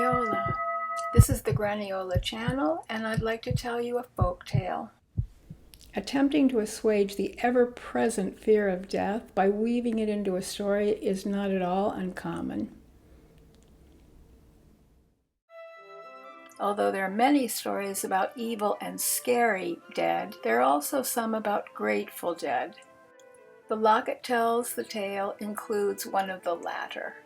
Graniola. This is the Graniola channel, and I'd like to tell you a folk tale. Attempting to assuage the ever-present fear of death by weaving it into a story is not at all uncommon. Although there are many stories about evil and scary dead, there are also some about grateful dead. The Locket tells the tale includes one of the latter.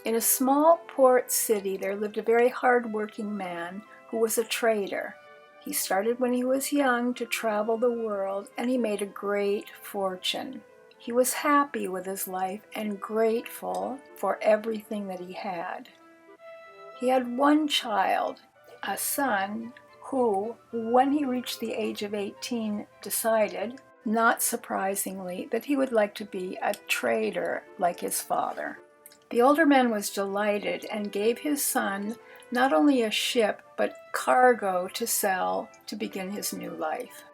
In a small port city, there lived a very hard-working man who was a trader. He started when he was young to travel the world, and he made a great fortune. He was happy with his life and grateful for everything that he had. He had one child, a son, who, when he reached the age of 18, decided, not surprisingly, that he would like to be a trader like his father. The older man was delighted and gave his son not only a ship, but cargo to sell to begin his new life.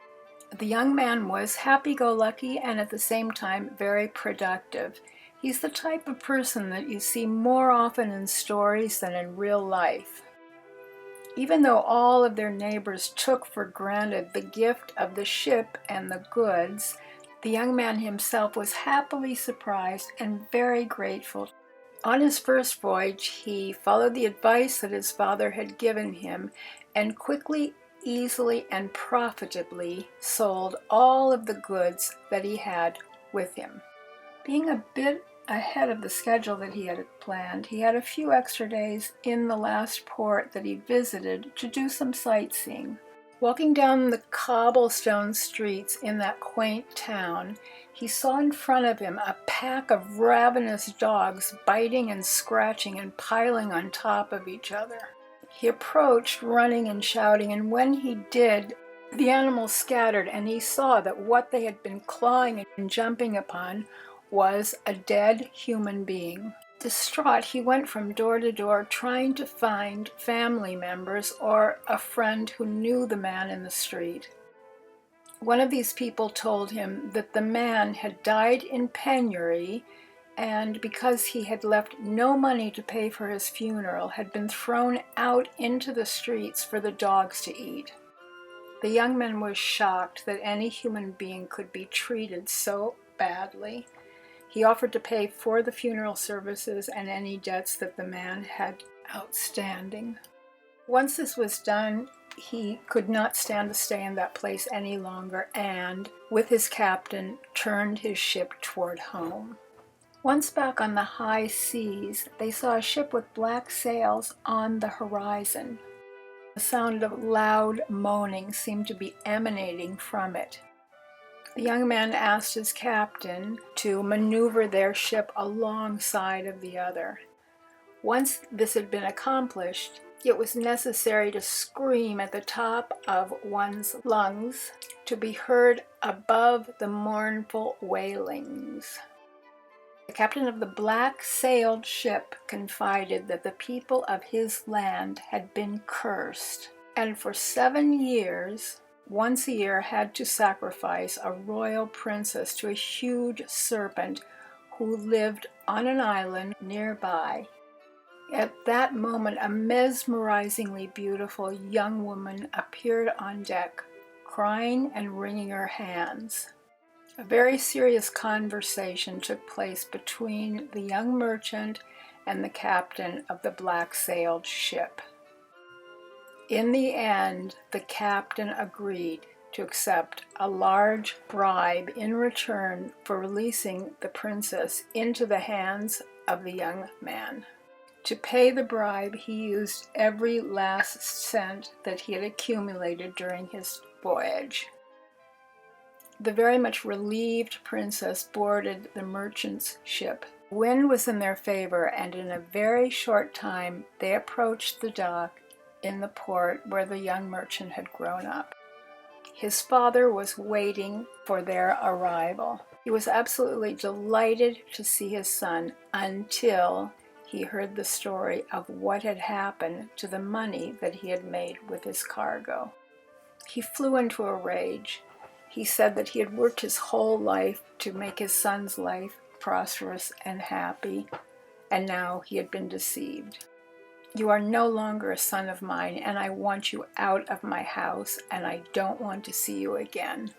The young man was happy-go-lucky and at the same time very productive. He's the type of person that you see more often in stories than in real life. Even though all of their neighbors took for granted the gift of the ship and the goods, the young man himself was happily surprised and very grateful. On his first voyage, he followed the advice that his father had given him and quickly, easily, and profitably sold all of the goods that he had with him. Being a bit ahead of the schedule that he had planned, he had a few extra days in the last port that he visited to do some sightseeing. Walking down the cobblestone streets in that quaint town, he saw in front of him a pack of ravenous dogs biting and scratching and piling on top of each other. He approached, running and shouting, and when he did, the animals scattered, and he saw that what they had been clawing and jumping upon was a dead human being. Distraught, he went from door to door trying to find family members or a friend who knew the man in the street. One of these people told him that the man had died in penury and because he had left no money to pay for his funeral, had been thrown out into the streets for the dogs to eat. The young man was shocked that any human being could be treated so badly. He offered to pay for the funeral services and any debts that the man had outstanding. Once this was done, he could not stand to stay in that place any longer and, with his captain, turned his ship toward home. Once back on the high seas, they saw a ship with black sails on the horizon. The sound of loud moaning seemed to be emanating from it. The young man asked his captain to maneuver their ship alongside of the other. Once this had been accomplished, it was necessary to scream at the top of one's lungs to be heard above the mournful wailings. The captain of the black-sailed ship confided that the people of his land had been cursed, and for 7 years, once a year had to sacrifice a royal princess to a huge serpent who lived on an island nearby. At that moment, a mesmerizingly beautiful young woman appeared on deck, crying and wringing her hands. A very serious conversation took place between the young merchant and the captain of the black-sailed ship. In the end, the captain agreed to accept a large bribe in return for releasing the princess into the hands of the young man. To pay the bribe, he used every last cent that he had accumulated during his voyage. The very much relieved princess boarded the merchant's ship. The wind was in their favor, and in a very short time they approached the dock in the port where the young merchant had grown up. His father was waiting for their arrival. He was absolutely delighted to see his son until he heard the story of what had happened to the money that he had made with his cargo. He flew into a rage. He said that he had worked his whole life to make his son's life prosperous and happy, and now he had been deceived. "You are no longer a son of mine, and I want you out of my house, and I don't want to see you again."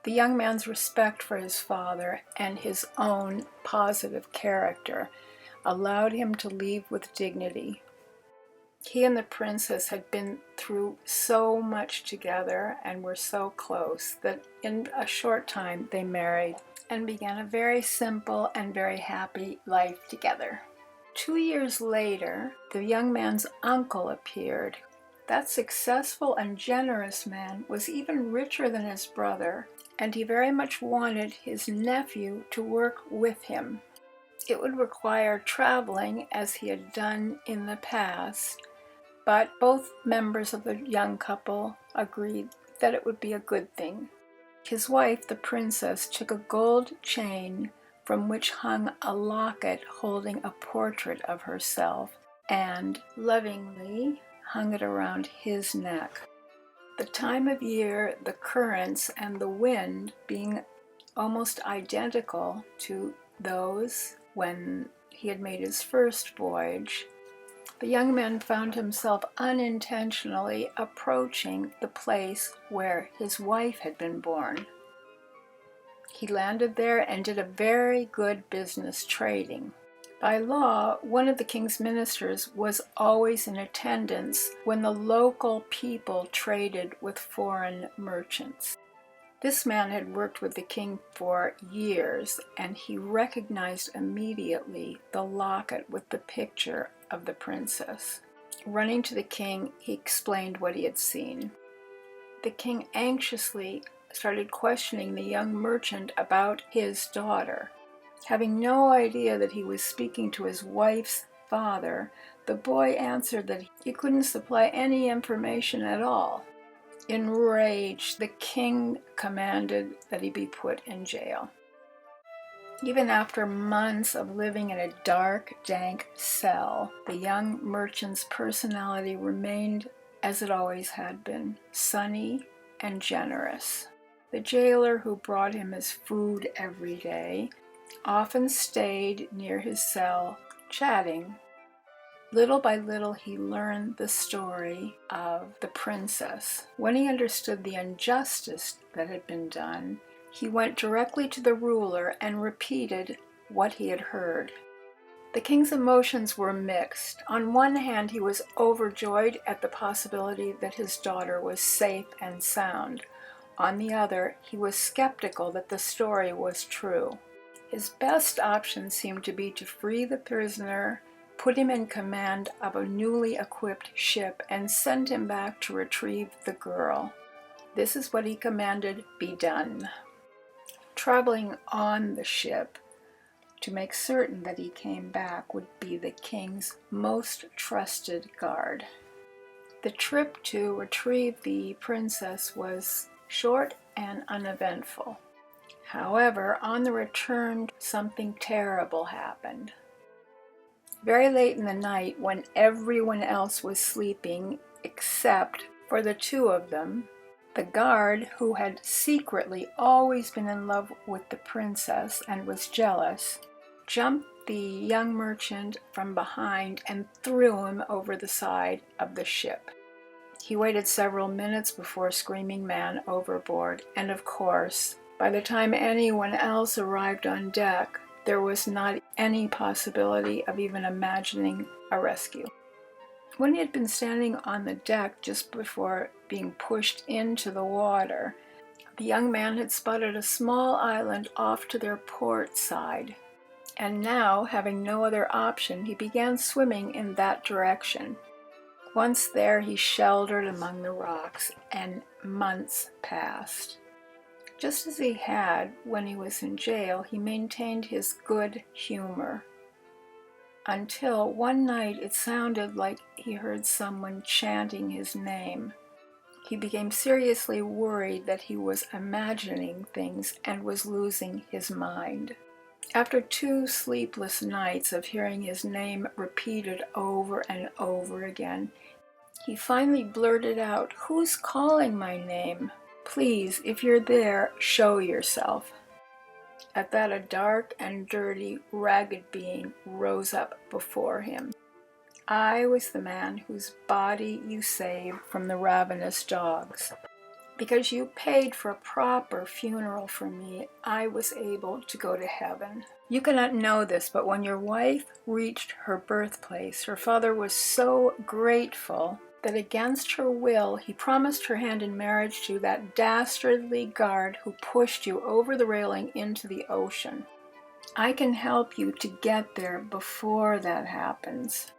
The young man's respect for his father and his own positive character allowed him to leave with dignity. He and the princess had been through so much together and were so close that in a short time they married and began a very simple and very happy life together. 2 years later, the young man's uncle appeared. That successful and generous man was even richer than his brother, and he very much wanted his nephew to work with him. It would require traveling as he had done in the past, but both members of the young couple agreed that it would be a good thing. His wife, the princess, took a gold chain from which hung a locket holding a portrait of herself, and lovingly hung it around his neck. The time of year, the currents, and the wind being almost identical to those when he had made his first voyage, the young man found himself unintentionally approaching the place where his wife had been born. He landed there and did a very good business trading. By law, one of the king's ministers was always in attendance when the local people traded with foreign merchants. This man had worked with the king for years, and he recognized immediately the locket with the picture of the princess. Running to the king, he explained what he had seen. The king anxiously started questioning the young merchant about his daughter. Having no idea that he was speaking to his wife's father, the boy answered that he couldn't supply any information at all. Enraged, the king commanded that he be put in jail. Even after months of living in a dark, dank cell, the young merchant's personality remained as it always had been, sunny and generous. The jailer, who brought him his food every day, often stayed near his cell, chatting. Little by little, he learned the story of the princess. When he understood the injustice that had been done, he went directly to the ruler and repeated what he had heard. The king's emotions were mixed. On one hand, he was overjoyed at the possibility that his daughter was safe and sound. On the other, he was skeptical that the story was true. His best option seemed to be to free the prisoner, put him in command of a newly equipped ship, and send him back to retrieve the girl. This is what he commanded be done. Traveling on the ship to make certain that he came back would be the king's most trusted guard. The trip to retrieve the princess was short and uneventful. However, on the return, something terrible happened. Very late in the night, when everyone else was sleeping except for the two of them, the guard, who had secretly always been in love with the princess and was jealous, jumped the young merchant from behind and threw him over the side of the ship. He waited several minutes before screaming man overboard, and of course, by the time anyone else arrived on deck, there was not any possibility of even imagining a rescue. When he had been standing on the deck just before being pushed into the water, the young man had spotted a small island off to their port side, and now, having no other option, he began swimming in that direction. Once there, he sheltered among the rocks, and months passed. Just as he had when he was in jail, he maintained his good humor. Until one night it sounded like he heard someone chanting his name. He became seriously worried that he was imagining things and was losing his mind. After 2 sleepless nights of hearing his name repeated over and over again, he finally blurted out, "Who's calling my name? Please, if you're there, show yourself." At that, a dark and dirty, ragged being rose up before him. I was the man whose body you saved from the ravenous dogs. Because you paid for a proper funeral for me, I was able to go to heaven. You cannot know this, but when your wife reached her birthplace, her father was so grateful that against her will, he promised her hand in marriage to that dastardly guard who pushed you over the railing into the ocean. I can help you to get there before that happens.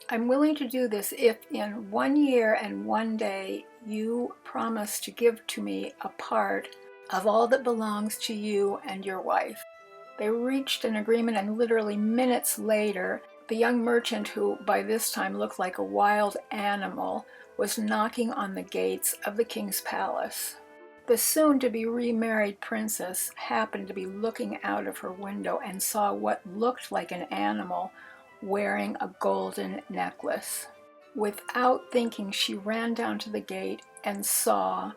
I'm willing to do this if in 1 year and 1 day you promise to give to me a part of all that belongs to you and your wife. They reached an agreement, and literally minutes later, the young merchant, who by this time looked like a wild animal, was knocking on the gates of the king's palace. The soon-to-be remarried princess happened to be looking out of her window and saw what looked like an animal wearing a golden necklace. Without thinking, she ran down to the gate and saw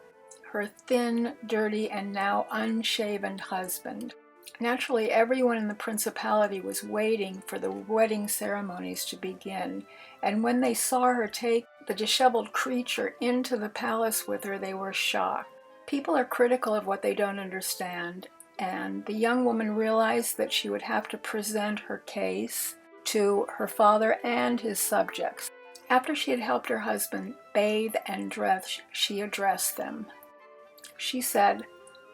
her thin, dirty, and now unshaven husband. Naturally, everyone in the principality was waiting for the wedding ceremonies to begin, and when they saw her take the disheveled creature into the palace with her, they were shocked. People are critical of what they don't understand, and the young woman realized that she would have to present her case to her father and his subjects. After she had helped her husband bathe and dress, she addressed them. She said,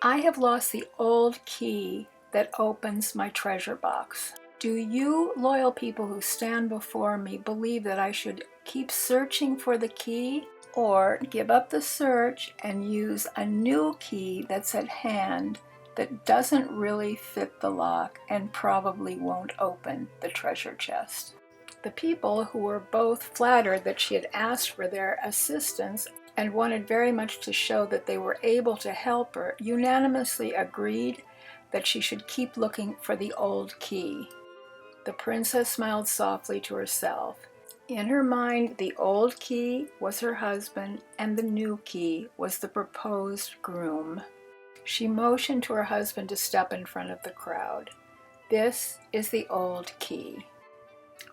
"I have lost the old key that opens my treasure box. Do you loyal people who stand before me believe that I should keep searching for the key, or give up the search and use a new key that's at hand that doesn't really fit the lock and probably won't open the treasure chest?" The people, who were both flattered that she had asked for their assistance and wanted very much to show that they were able to help her, unanimously agreed that she should keep looking for the old key. The princess smiled softly to herself. In her mind, the old key was her husband, and the new key was the proposed groom. She motioned to her husband to step in front of the crowd. "This is the old key."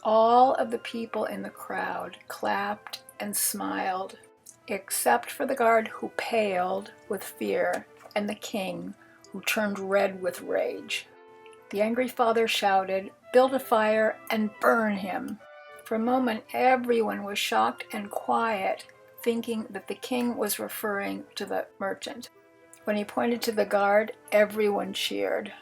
All of the people in the crowd clapped and smiled, except for the guard, who paled with fear, and the king, who turned red with rage. The angry father shouted, "Build a fire and burn him." For a moment, everyone was shocked and quiet, thinking that the king was referring to the merchant. When he pointed to the guard, everyone cheered.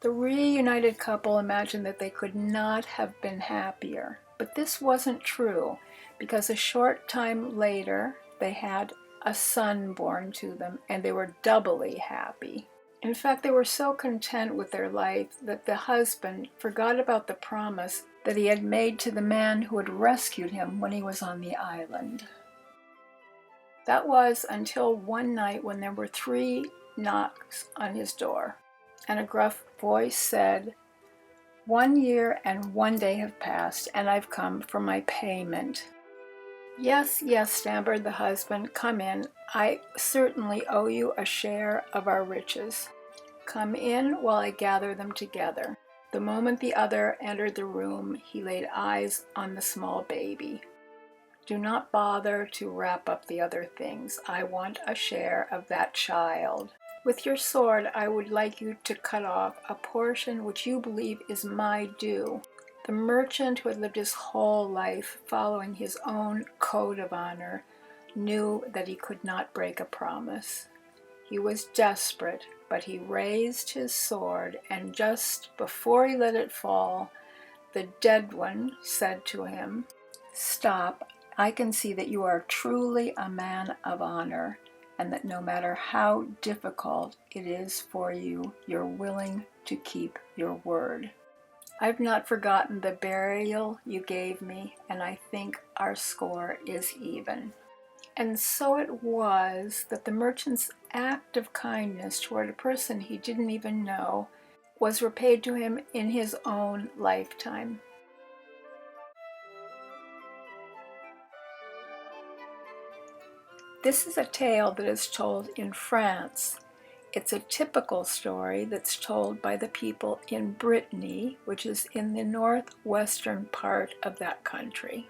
The reunited couple imagined that they could not have been happier, but this wasn't true, because a short time later they had a son born to them, and they were doubly happy. In fact, they were so content with their life that the husband forgot about the promise that he had made to the man who had rescued him when he was on the island. That was until one night when there were 3 knocks on his door, and a gruff voice said, "1 year and 1 day have passed, and I've come for my payment." "Yes, yes," stammered the husband, "come in. I certainly owe you a share of our riches. Come in while I gather them together." The moment the other entered the room, he laid eyes on the small baby. "Do not bother to wrap up the other things. I want a share of that child. With your sword, I would like you to cut off a portion which you believe is my due." The merchant, who had lived his whole life following his own code of honor, knew that he could not break a promise. He was desperate, but he raised his sword, and just before he let it fall, the dead one said to him, "Stop. I can see that you are truly a man of honor, and that no matter how difficult it is for you, you're willing to keep your word. I've not forgotten the burial you gave me, and I think our score is even." And so it was that the merchant's act of kindness toward a person he didn't even know was repaid to him in his own lifetime. This is a tale that is told in France. It's a typical story that's told by the people in Brittany, which is in the northwestern part of that country.